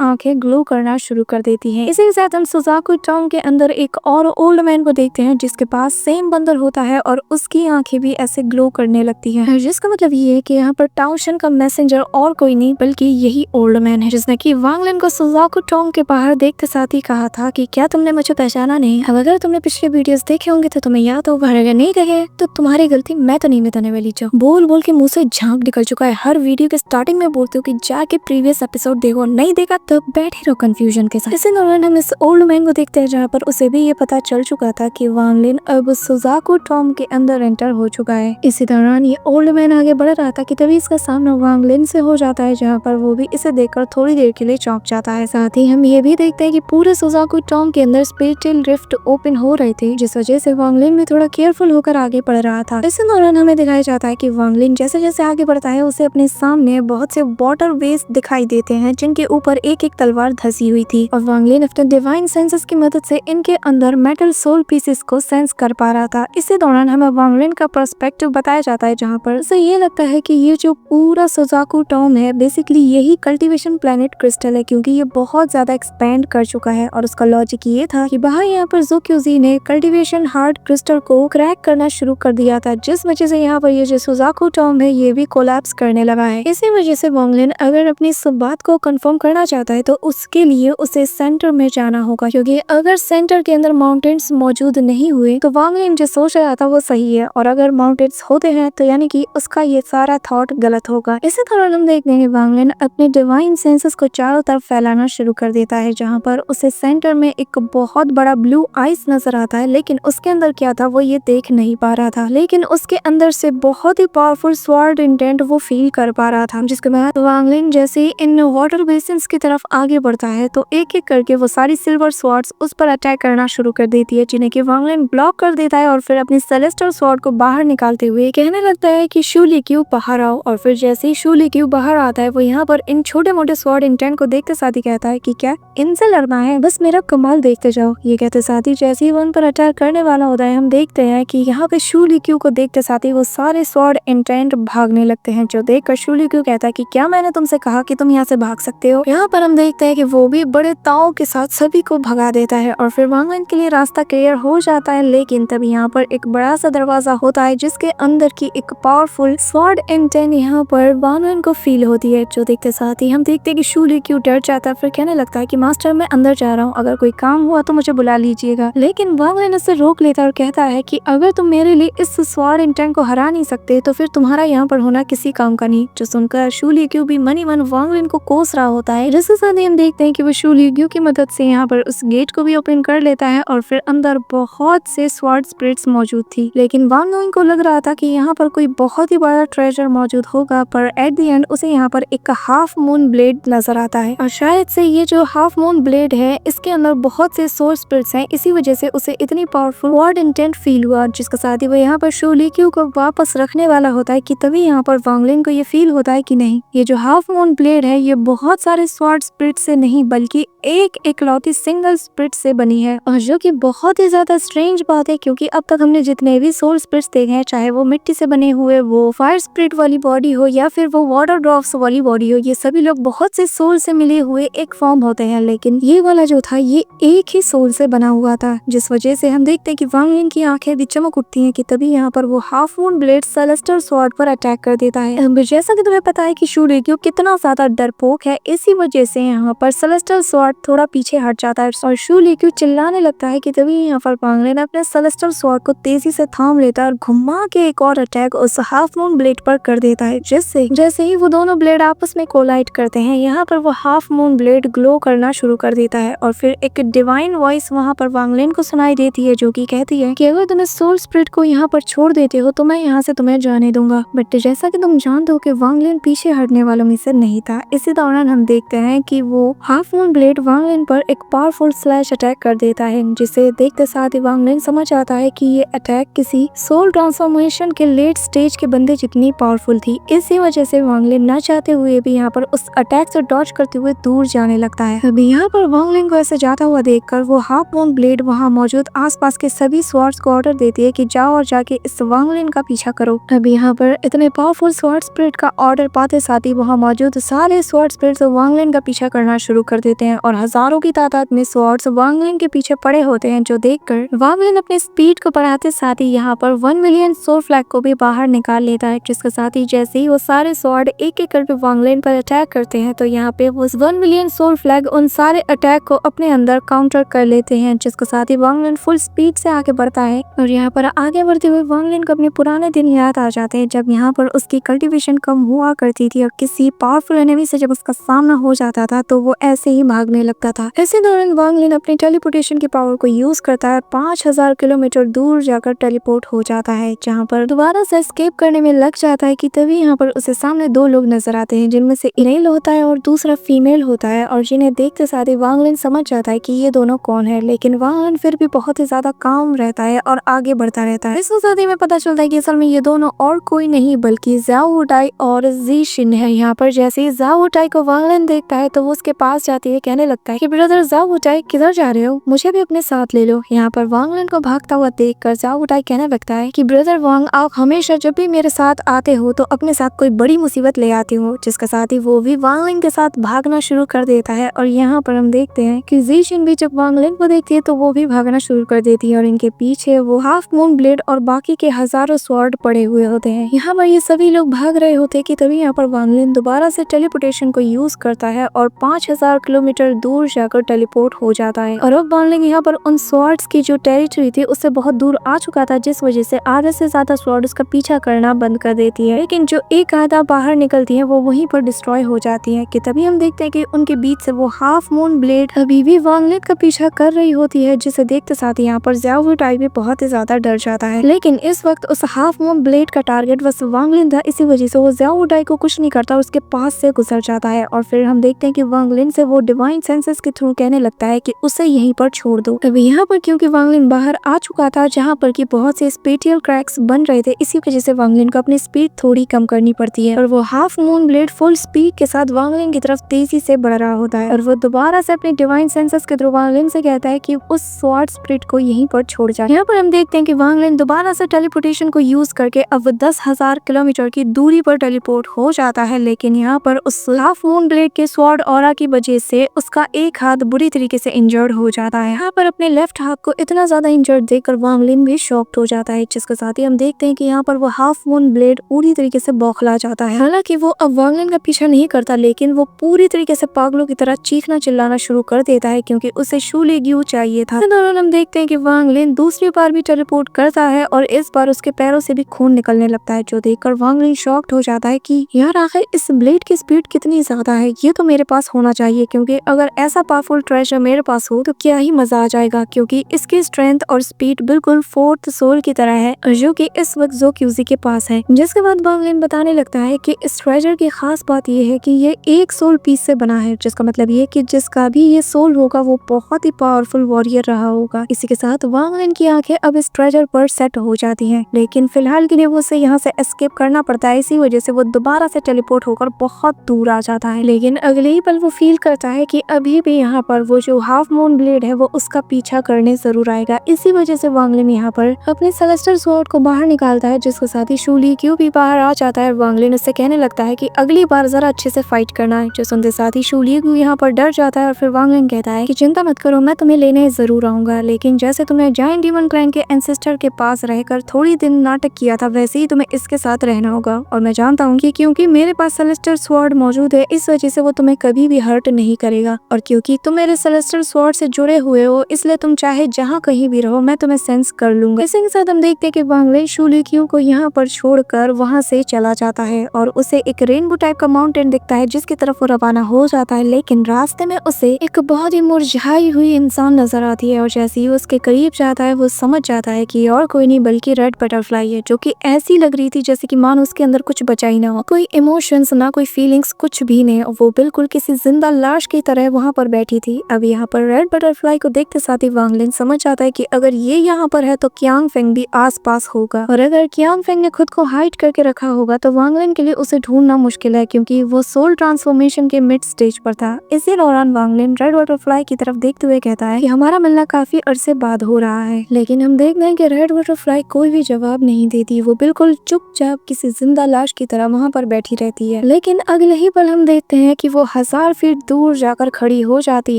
Speaker 1: आंखें ग्लो करना शुरू कर देती हैं। इसी के साथ हम सुजाकू टाउन के अंदर एक और ओल्ड मैन को देखते हैं जिसके पास सेम बंदर होता है और उसकी आंखें भी ऐसे ग्लो करने लगती हैं, जिसका मतलब ये है कि यहाँ पर टाउशन का मैसेंजर और कोई नहीं बल्कि यही ओल्ड मैन है जिसने कि वांग लिन को सुजाकू टाउन के बाहर देखते साथ ही कहा था कि क्या तुमने मुझे पहचाना नहीं। अब अगर तुमने पिछले वीडियोस देखे होंगे तो तुम्हें याद होगा, अगर नहीं देखे तो तुम्हारी गलती, मैं तो नहीं बताने वाली। जो बोल बोल के मुंह से झांक निकल चुका है। हर वीडियो के स्टार्टिंग में बोलते हो कि जाके प्रीवियस एपिसोड देखो, नहीं देखा तो बैठे रहो कंफ्यूजन के साथ। इसी दौरान हम इस ओल्ड मैन को देखते हैं जहाँ पर उसे भी ये पता चल चुका था कि वांग लिन अब सुजाकू टॉम के अंदर एंटर हो चुका है। इसी दौरान ये ओल्ड मैन आगे बढ़ रहा था कि तभी इसका सामना वांग लिन से हो जाता है, जहाँ पर वो भी इसे देखकर थोड़ी देर के लिए चौंक जाता है। साथ ही हम ये भी देखते हैं कि पूरे सुजाकू टॉम के अंदर स्पिरिचुअल रिफ्ट ओपन हो रहे थे, जिस वजह से वांग लिन भी थोड़ा केयरफुल होकर आगे बढ़ रहा था। इसी दौरान हमें दिखाया जाता है कि वांग लिन जैसे जैसे आगे बढ़ता है उसे अपने सामने बहुत से वाटर वेस दिखाई देते हैं जिनके ऊपर एक एक तलवार धसी हुई थी, और वांग लिन अपने डिवाइन सेंसेस की मदद से इनके अंदर मेटल सोल पीसेस को सेंस कर पा रहा था। इसी दौरान हमें वांग लिन का पर्सपेक्टिव बताया जाता है जहाँ पर उसे ये लगता है कि ये जो पूरा सुजाकू टाउन है बेसिकली यही कल्टीवेशन प्लेनेट क्रिस्टल है, क्योंकि ये बहुत ज्यादा एक्सपेंड कर चुका है। और उसका लॉजिक ये था कि बाहर यहाँ पर ज़ोक्यूजी ने कल्टीवेशन हार्ड क्रिस्टल को क्रैक करना शुरू कर दिया था, जिस वजह से यहाँ पर ये जो सुजाकू टाउन है ये भी कोलैप्स करने लगा है। इसी वजह से वांग लिन अगर अपनी इस बात को कंफर्म करना चाहता है तो उसके लिए उसे सेंटर में जाना होगा, क्योंकि अगर सेंटर के अंदर माउंटेन्स मौजूद नहीं हुए तो वांग लिन जो सोच रहा था वो सही है, और अगर माउंटेन्स होते हैं तो यानी कि उसका ये सारा थॉट गलत होगा। इसी तरह हम देखते हैं वांग लिन अपने डिवाइन सेंसेस को चारों तरफ फैलाना शुरू कर देता है, जहाँ पर उसे सेंटर में एक बहुत बड़ा ब्लू आइस नजर आता है, लेकिन उसके अंदर क्या था वो ये देख नहीं पा रहा था, लेकिन उसके अंदर से बहुत ही पावरफुल स्वॉर्ड इंटेंट वो फील कर पा रहा था। जिसके बाद वांग लिन जैसे इन वाटर बेसिन्स की तरफ आगे बढ़ता है तो एक एक करके वो सारी सिल्वर स्वॉर्ड्स उस पर अटैक करना शुरू कर देती है, जिन्हें कि वांग लिन ब्लॉक कर देता है और फिर अपनी सेलेस्टियल स्वॉर्ड को बाहर निकालते हुए कहने लगता है कि शू लिक्यू बाहर आओ। और फिर जैसे ही शू लिक्यू बाहर आता है वो यहाँ पर इन छोटे मोटे स्वॉर्ड इंटेंट को देखते साथ ही कहता है कि क्या इनसे लड़ना है, बस मेरा कमाल देखते जाओ। ये कहते साथ ही जैसे ही वो उन पर अटैक करने वाला होता है हम देखते हैं कि यहाँ पे शू लिक्यू को देखते साथ ही वो सारे स्वॉर्ड इंटेंट भागने लगते हैं, जो देखकर शू लिक्यू कहता है कि क्या मैंने तुमसे कहा कि तुम यहाँ से भाग सकते हो। यहाँ पर हम देखते हैं कि वो भी बड़े ताव के साथ सभी को भगा देता है और फिर वांग लिन के लिए रास्ता क्लियर हो जाता है। लेकिन तभी यहाँ पर एक बड़ा सा दरवाजा होता है जिसके अंदर की एक पावरफुल स्वॉर्ड इंटेंट यहाँ पर वांग लिन को फील होती है, जो देखते साथ ही हम देखते हैं कि शू लिक्यू डर जाता है, फिर कहने लगता है कि मास्टर मैं अंदर जा रहा हूँ, अगर कोई काम हुआ तो मुझे बुला लीजिएगा। लेकिन वांग लिन उसे रोक लेता है और कहता है कि अगर तुम मेरे लिए इस स्वॉर्ड इंटेंट को हरा नहीं सकते तो फिर तुम्हारा यहाँ पर होना किसी काम का नहीं। जो सुनकर शू लिक्यू भी मनी मन वांग लिन को कोस रहा होता है, जिसके साथ ही हम देखते हैं कि वो शू लिक्यू की मदद से यहाँ पर उस गेट को भी ओपन कर लेता है और फिर अंदर बहुत से स्वॉर्ड स्पिरिट्स मौजूद थी। लेकिन वांग लिन को लग रहा था कि यहाँ पर कोई बहुत ही बड़ा ट्रेजर मौजूद होगा, पर एट द एंड उसे यहाँ पर एक हाफ मून ब्लेड नजर आता है, और शायद से ये जो हाफ मून ब्लेड है इसके अंदर बहुत से सोल स्पिरिट्स हैं, इसी वजह से उसे इतनी पावरफुल वर्ड इंटेंट फील हुआ, जिसके साथ ही वो यहाँ पर शू लिक्यू को वापस रखने वाला होता है कि तभी यहाँ पर वांग लिन को ये फील होता है कि नहीं, ये जो हाफ मून ब्लेड है ये बहुत सारे स्वॉर्ड स्पिरिट से नहीं बल्कि एक इकलौती सिंगल स्पिरिट से बनी है, और जो कि बहुत ही ज्यादा स्ट्रेंज बात है, क्योंकि अब तक हमने जितने भी सोल स्पिरिट्स देखे हैं, चाहे वो मिट्टी से बने हुए, वो फायर स्पिरिट वाली बॉडी हो या फिर वो वाटर ड्रॉप्स वाली बॉडी हो, ये सभी लोग बहुत से सोल से मिले हुए एक फॉर्म होते हैं, लेकिन ये वाला जो था ये एक ही सोल से बना हुआ था, जिस वजह से हम देखते हैं कि वांग लिन की आंखें भी चमक उठती हैं कि तभी यहाँ पर वो half moon blade celestial sword पर अटैक कर देता है। जैसा कि तुम्हें पता है कि शू लिक्यू कितना ज्यादा डरपोक है, इसी वजह से यहाँ पर सेलेस्टियल स्वॉर्ड थोड़ा पीछे हट जाता है और शू लिक्यू चिल्लाने लगता है कि तभी यहाँ पर वांग लिन अपने सेलेस्टियल स्वॉर्ड को तेजी से थाम लेता है और घुमा के एक और अटैक उस हाफ मून ब्लेड पर कर देता है, जिससे जैसे ही वो दोनों ब्लेड आपस में कोलाइड करते हैं यहाँ पर वो हाफ मून ब्लेड ग्लो करना शुरू कर देता है, और फिर एक डिवाइन वॉइस वहाँ पर वांग लिन को सुनाई देती है जो कि कहती है कि अगर तुम इस सोल स्पिरिट को यहाँ पर छोड़ देते हो तो मैं यहाँ से तुम्हें जाने दूंगा। बट जैसा कि तुम जानते हो कि वांग लिन पीछे हटने वालों में से नहीं था। इसी दौरान हम देखते हैं कि वो हाफ मून ब्लेड वांग लिन पर एक पावरफुल स्लैश अटैक कर देता है, जिसे देखते साथ ही वांग लिन समझ आता है कि ये अटैक किसी सोल ट्रांसफॉर्मेशन के लेट स्टेज के बंदे जितनी पावरफुल थी। इसी वजह से वांग लिन न चाहते हुए भी यहाँ पर उस अटैक से डॉज करते हुए दूर जाने लगता है। अभी यहाँ पर वांग लिन को ऐसे जाता हुआ देखकर वो हाफ मून ब्लेड वहाँ मौजूद आसपास के सभी स्वॉर्ड्स को ऑर्डर देती है कि जाओ और जाके इस वांगलिन का पीछा करो। अब यहाँ पर इतने पावरफुल स्वॉर्ड स्पिरिट का ऑर्डर पाते साथ ही वहाँ मौजूद सारे स्वॉर्ड स्पिरिट्स वांगलिन का पीछा करना शुरू कर देते हैं और हजारों की तादाद में स्वॉर्ड्स वांगलिन के पीछे पड़े होते हैं, जो देखकर वांगलिन अपने स्पीड को बढ़ाते साथ ही यहाँ पर 1 मिलियन सोल फ्लैग को भी बाहर निकाल लेता है, जिसके साथ ही जैसे ही वो सारे स्वॉर्ड एक एक करके वांगलिन पर अटैक करते हैं तो यहाँ पे वो 1 मिलियन सोल फ्लैग उन सारे अटैक को अपने अंदर काउंटर कर लेते हैं, जिसके साथ ही वांगलिन फुल स्पीड से आगे बढ़ता है। और यहाँ पर आगे बढ़ते हुए वांगलिन को अपने पुराने दिन याद आ जाते हैं, जब यहाँ पर उसकी कल्टीवेशन कम हुआ करती थी और किसी पावरफुल एनिमी से जब उसका सामना हो जाता था तो वो ऐसे ही भागने लगता था। इसी दौरान वांगलिन अपनी टेलीपोर्टेशन की पावर को यूज करता है, 5000 किलोमीटर दूर जाकर टेलीपोर्ट हो जाता है, जहाँ पर दोबारा से एस्केप करने में लग जाता है कि तभी यहाँ पर उसे सामने दो लोग नजर आते हैं, जिनमें से मेल होता है और दूसरा फीमेल होता है, और जिन्हें देखते साथ ही वांगलिन समझ जाता है कि ये दोनों कौन है। लेकिन वांगलिन फिर भी बहुत ही ज्यादा काम रहता है और आगे बढ़ता रहता है। इसके साथ ही में पता चलता है कि असल में ये दोनों और कोई नहीं बल्कि ज़ाओ वुटाई और जी शिन है। यहाँ पर जैसे ही ज़ाओ वुटाई को वांगलिन देखता है तो वो उसके पास जाती है, कहने लगता है कि ब्रदर ज़ाओ वुटाई किधर जा रहे हो, मुझे भी अपने साथ ले लो। यहाँ पर वांगलिन को भागता हुआ देखकर ज़ाओ वुटाई कहने लगता है कि ब्रदर वांग, आप हमेशा जब भी मेरे साथ आते हो तो अपने साथ कोई बड़ी मुसीबत ले आते हो, जिसके साथ ही वो भी वांगलिन के साथ भागना शुरू कर देता है। और यहाँ पर हम देखते हैं कि जी शिन भी जब वांगलिन को देखती है तो वो भी भागना शुरू कर देती है और इनके पीछे वो हाफ मून ब्लेड और बाकी के हजारों स्वॉर्ड पड़े हुए होते हैं। यहाँ पर ये सभी लोग भाग रहे होते हैं कि तभी यहाँ पर वांगलिन दोबारा से टेलीपोर्टेशन को यूज करता है और 5000 किलोमीटर दूर जाकर टेलीपोर्ट हो जाता है। और अब वांगलिन यहाँ पर उन स्वॉर्ड्स की जो टेरिटरी थी उससे बहुत दूर आ चुका था, जिस वजह से आधे से ज्यादा स्वॉर्ड उसका पीछा करना बंद कर देती है। लेकिन जो एक आधा बाहर निकलती है वो वहीं पर डिस्ट्रॉय हो जाती है कि तभी हम देखते हैं कि उनके बीच से वो हाफ मून ब्लेड अभी भी वांगलिन का पीछा कर रही होती है, जिसे देखते साथ ही यहाँ पर ज़ाओ वुटाई भी बहुत ही ज्यादा डर जाता है। लेकिन इस वक्त उस हाफ मून ब्लेड का टारगेट बस वांगलिन था, इसी वजह से वो ज़ाओ वुटाई को कुछ नहीं करता, उसके पास से गुजर जाता है। और फिर हम देखते हैं कि वांगलिन से वो डिवाइन सेंसेस के थ्रू कहने लगता है कि उसे यहीं पर छोड़ दो। अभी यहाँ पर क्योंकि वांगलिन बाहर आ चुका था जहाँ पर कि बहुत से स्पेटियल क्रैक्स बन रहे थे, इसी वजह से वांगलिन को अपनी स्पीड थोड़ी कम करनी पड़ती है और वो half moon blade full speed के साथ वांगलिन की तरफ तेजी से बढ़ रहा होता है। और वो दोबारा से अपने डिवाइन सेंसेस के थ्रू वांगलिन से कहता है कि उस स्वॉर्ड स्पिरिट को यहीं पर छोड़ जाए। यहाँ पर हम देखते हैं कि वांगलिन दोबारा से टेलीपोर्टेशन को यूज करके अब 10,000 किलोमीटर की दूरी पर टेलीपोर्ट हो जाता है। लेकिन यहाँ पर उस हाफ मून ब्लेड के स्वॉर्ड ऑरा की वजह से उसका एक हाथ बुरी तरीके से इंजर्ड हो जाता है। यहाँ पर अपने लेफ्ट हाथ को इतना ज्यादा इंजर्ड देखकर वांगलिन भी शॉक्ड हो जाता है, जिसके साथ ही हम देखते हैं कि यहाँ पर वो हाफ मून ब्लेड पूरी तरीके से बौखला जाता है। हालांकि वो अब वांगलिन का पीछा नहीं करता, लेकिन वो पूरी तरीके से पागलों की तरह चीखना चिल्लाना शुरू कर देता है क्योंकि उसे शूलेग्यू चाहिए था। दौरान हम देखते हैं कि वांगलिन दूसरी बार भी टेलीपोर्ट करता है और इस बार उसके पैरों से भी खून निकलने लगता है, जो देखकर वांगलिन शॉक्ड हो जाता है कि यार आखिर इस ब्लेड की स्पीड कितनी ज्यादा है, ये तो मेरे पास होना चाहिए, क्योंकि अगर ऐसा पावरफुल ट्रेजर मेरे पास हो तो क्या ही मजा आ जाएगा, क्योंकि इसकी स्ट्रेंथ और स्पीड बिल्कुल फोर्थ सोल की तरह है जो कि इस वक्त ज़ोक्यूज़ी के पास है। जिसके बाद वांगलिन बताने लगता है कि इस ट्रेजर की खास बात ये है कि ये एक सोल पीस से बना है, जिसका मतलब ये कि जिसका भी ये सोल होगा वो बहुत ही पावरफुल वॉरियर रहा होगा। इसी के साथ वांगलिन की आंखें अब इस ट्रेजर पर सेट हो जाती हैं, लेकिन फिलहाल के लिए वो उसे यहाँ से एस्केप करना पड़ता है। इसी वजह से वो दोबारा से टेलीपोर्ट होकर बहुत दूर आ जाता है। लेकिन अगले ही पल वो फील करता है कि अभी भी यहाँ पर वो जो हाफ मून ब्लेड है वो उसका पीछा करने जरूर आएगा। इसी वजह से वांगलिन यहाँ पर अपने सेलेस्टर स्वॉर्ड को बाहर निकालता है, जिसके साथ ही शूलेग्यू भी बाहर आ जाता है। वांगलिन उससे कहने लगता है कि अगली बार जरा अच्छे से फाइट करना है, जो सुनते साथ ही शूलेग्यू यहाँ पर डर जाता है। और फिर वांगलिन कहता है कि चिंता मत करो, मैं तुम्हें लेने जरूर आऊंगा, लेकिन जैसे तुमने जायंट डीमन क्लैन के एंसेस्टर के पास रहकर थोड़ी दिन नाटक किया था वैसे ही तुम्हें इसके साथ रहना होगा। और मैं जानता हूँ कि क्योंकि मेरे पास सेलेस्टर स्वॉर्ड मौजूद है इस वजह से वो तुम्हें कभी भी हर्ट नहीं करेगा, और क्योंकि तुम मेरे सेलेस्टर स्वॉर्ड से जुड़े हुए हो इसलिए तुम चाहे जहाँ कहीं भी रहो मैं तुम्हें सेंस कर लूंगा। इसी के साथ हम देखते हैं कि वांगलिन शूलेग्यू को यहाँ पर छोड़कर वहाँ से चला जाता है और उसे एक रेनबो टाइप का माउंटेन दिखता है जिसकी तरफ वो रवाना हो जाता है। लेकिन रास्ते में उसे एक बहुत ही मुरझाई हुई इंसान नजर आती है और जैसे ही उसके करीब जाता है वो समझ जाता है कि और कोई नहीं बल्कि रेड बटरफ्लाई है, जो कि ऐसी लग रही थी जैसे कि मानो उसके अंदर कुछ बचा ही ना हो, कोई इमोशंस ना कोई फीलिंग्स कुछ भी नहीं। वो बिल्कुल किसी जिंदा लाश की तरह वहाँ पर बैठी थी। अब यहाँ पर रेड बटरफ्लाई को देखते साथ ही वांगलिन समझ जाता है कि अगर ये यहाँ पर है तो क्यांग फेंग भी आस पास होगा, और अगर क्यांग फेंग ने खुद को हाइड करके रखा होगा तो वांगलिन के लिए उसे ढूंढना मुश्किल है, क्योंकि वो सोल ट्रांसफॉर्मेशन के मिड स्टेज पर था। इसी दौरान वांगलिन रेड बटरफ्लाई की तरफ देखते हुए कहता है कि हमारा मिलना काफी अरसे बाद हो रहा है। लेकिन हम देखते हैं कि रेड बटरफ्लाई कोई भी जवाब नहीं देती। वो बिल्कुल चुपचाप किसी जिंदा लाश की तरह वहाँ पर बैठी रहती है। लेकिन अगले ही पल हम देखते हैं कि वो 1000 फीट दूर जाकर खड़ी हो जाती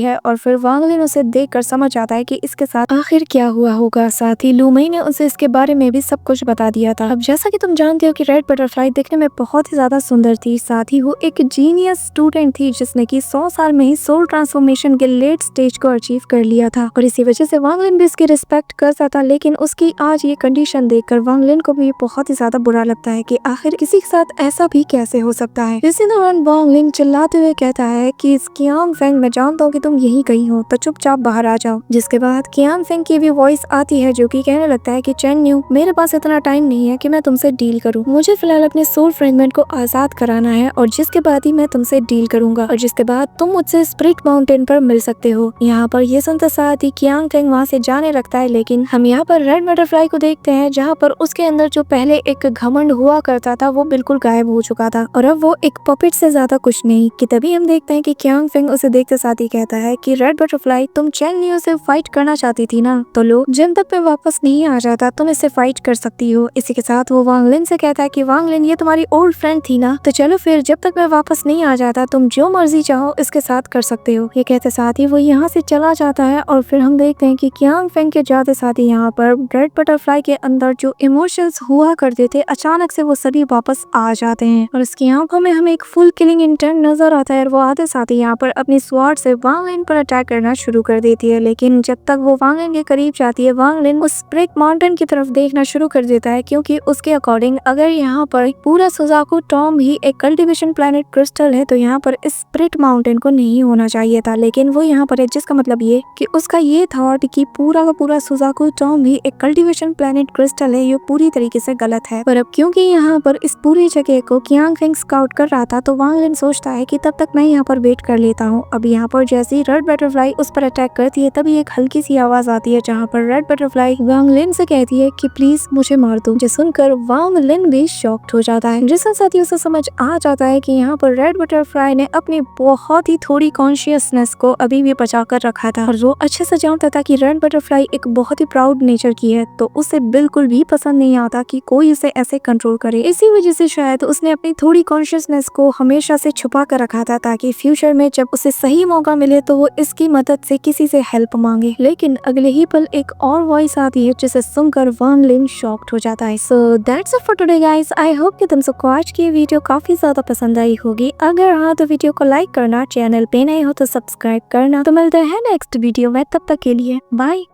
Speaker 1: है और फिर वांग लिन उसे देखकर समझ आता है कि इसके साथ आखिर क्या हुआ होगा। साथ ही लू मई ने उसे इसके बारे में भी सब कुछ बता दिया था। अब जैसा कि तुम जानते हो कि रेड बटरफ्लाई दिखने में बहुत ही ज्यादा सुंदर थी, साथ ही वो एक जीनियस स्टूडेंट थी जिसने कि 100 साल में ही सोल ट्रांसफॉर्मेशन के लेट स्टेज को अचीव कर लिया था और इसी वजह से वांग लिन भी इसकी रिस्पेक्ट करता था। लेकिन उसकी आज ये कंडीशन देखकर वांग लिन को भी बहुत ही ज्यादा बुरा लगता है कि आखिर किसी के साथ ऐसा भी कैसे हो सकता है। इसी दौरान वांग लिन चिल्लाते हुए कहता है कि कियांग फेंग, मैं जानता हूँ कि तुम यही कहीं हो, तो चुपचाप बाहर आ जाओ। जिसके बाद कियांग फेंग की भी वॉइस आती है जो कि कहने लगता है कि चेन न्यू, मेरे पास इतना टाइम नहीं है कि मैं तुमसे डील करूं। मुझे फिलहाल अपने सोल फ्रेगमेंट को आजाद कराना है और जिसके बाद ही मैं तुमसे डील करूंगा और जिसके बाद तुम मुझसे स्प्रिट माउंटेन पर मिल सकते हो। यहाँ पर ये सुनते साथ ही कियांग फेंग वहाँ से जाने लगता है। लेकिन हम यहाँ पर रेड बटरफ्लाई को देखते हैं जहाँ पर उसके अंदर जो पहले एक घमंड हुआ करता था वो बिल्कुल गायब हो चुका था और अब वो एक पपेट से ज्यादा कुछ नहीं। कि तभी हम देखते हैं कि कियांग फेंग उसे देखते साथ ही कहता है कि रेड बटरफ्लाई, तुम चेन न्यू से फाइट करना चाहती थी ना, तो लो, जब तक मैं वापस नहीं आ जाता तुम इससे फाइट कर सकती हो। इसी के साथ वो वांग लिन से कहता है कि वांग लिन, ये तुम्हारी ओल्ड फ्रेंड थी ना, तो चलो फिर जब तक मैं वापस नहीं आ जाता तुम जो मर्जी चाहो इसके साथ कर सकते हो। ये कहते साथ ही वो यहाँ से चला जाता है और फिर हम देखते हैं कि कियांग फेंग के जाते साथ ही यहाँ पर रेड बटरफ्लाई के अंदर जो इमोशंस हुआ करते थे अचानक से वो सभी वापस आ जाते हैं और उसकी आंखों में हमें एक फुल किलिंग इंटेंट नजर आता है और वो आते साथ ही यहाँ पर अपनी स्वॉर्ड से वांग लिन पर अटैक करना शुरू कर देती है। लेकिन जब तक वो वांग लिन के करीब जाती है वांग लिन उस स्प्रिट माउंटेन की तरफ देखना शुरू कर देता है क्योंकि उसके अकॉर्डिंग अगर यहाँ पर पूरा सुजाकू टॉम ही एक कल्टीवेशन प्लैनेट क्रिस्टल है तो यहाँ पर इस स्प्रिट माउंटेन को नहीं होना चाहिए था। लेकिन वो यहाँ पर है जिसका मतलब ये कि उसका ये थॉट कि पूरा का पूरा सुजाकू टॉम ही एक कल्टीवेशन प्लैनेट क्रिस्टल है ये पूरी तरीके से गलत है। पर अब क्योंकि यहाँ पर इस पूरी जगह को कियांग फेंग स्काउट कर रहा था तो वांग लिन सोचता है कि तब तक मैं यहाँ पर वेट कर लेता हूँ। अब यहाँ पर जैसे ही रेड बटरफ्लाई उस पर अटैक करती है तभी एक हल्की सी आवाज आती है जहाँ पर रेड बटरफ्लाई वांग लिन से कहती है कि प्लीज मुझे मार दो। जिसे सुनकर वांग लिन भी शॉक्ड हो जाता है जिसके साथ ही उसे समझ आ जाता है कि यहाँ पर रेड बटरफ्लाई ने अपनी बहुत ही थोड़ी कॉन्शियसनेस को अभी भी बचा कर रखा था और वो अच्छे से जानता था कि रेड बटरफ्लाई एक बहुत ही प्राउड नेचर की है तो उसे बिल्कुल भी पसंद नहीं आता कि कोई उसे ऐसे कंट्रोल करे। इसी वजह से शायद उसने अपनी थोड़ी कॉन्शियसनेस को हमेशा से छुपा कर रखा था ताकि फ्यूचर में जब उसे सही मौका मिले तो वो इसकी मदद से किसी से हेल्प मांगे। लेकिन अगले ही पल एक और वॉइस आती है जिसे सुनकर वांग लिन शॉक्ड हो जाता है। So that's it for today guys. I hope कि तुम सबको आज की वीडियो काफी ज्यादा पसंद आई होगी। अगर हाँ तो वीडियो को लाइक करना, चैनल पे नए हो तो सब्सक्राइब करना। तो मिलते हैं नेक्स्ट वीडियो में, तब तक के लिए बाय।